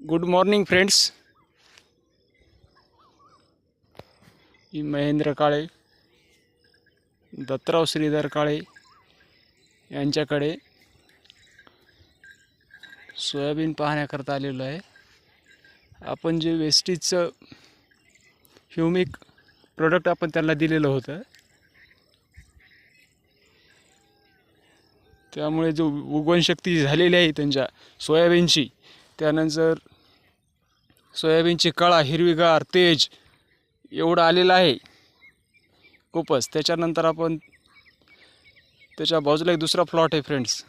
Good morning friends. मी महेंद्र काळे, दत्तराव श्रीधर काळे यांच्याकडे soybean पाहण्याकरता आलेलो आहे. आपण जे वेस्टीजचं ह्युमिक प्रोडक्ट आपण त्यांना दिलेलं होतं, त्यामुळे जो उगवणशक्ती झालेली आहे त्यांच्या सोयाबीनची, त्यानंतर सोयाबीनची कळा हिरवीगार तेज एवढं आलेलं आहे खूपच. त्याच्यानंतर आपण त्याच्या बाजूला एक दुसरा प्लॉट आहे फ्रेंड्स.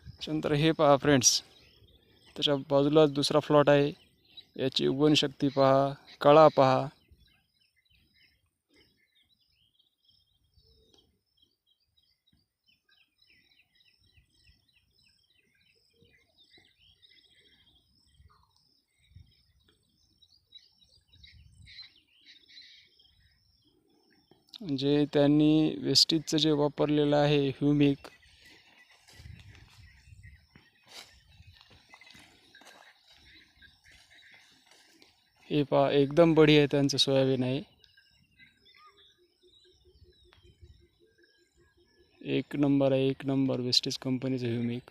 त्याच्यानंतर हे पहा फ्रेंड्स, त्याच्या बाजूला दुसरा प्लॉट आहे. याची उगवणशक्ती पहा, कळा पहा. जे त्यांनी वेस्टीजचं जे वापरलेलं आहे ह्युमिक, हे पहा एकदम बढिया आहे त्यांचं सोयाबीन आहे. एक नंबर आहे, एक नंबर वेस्टीज कंपनीचं ह्युमिक.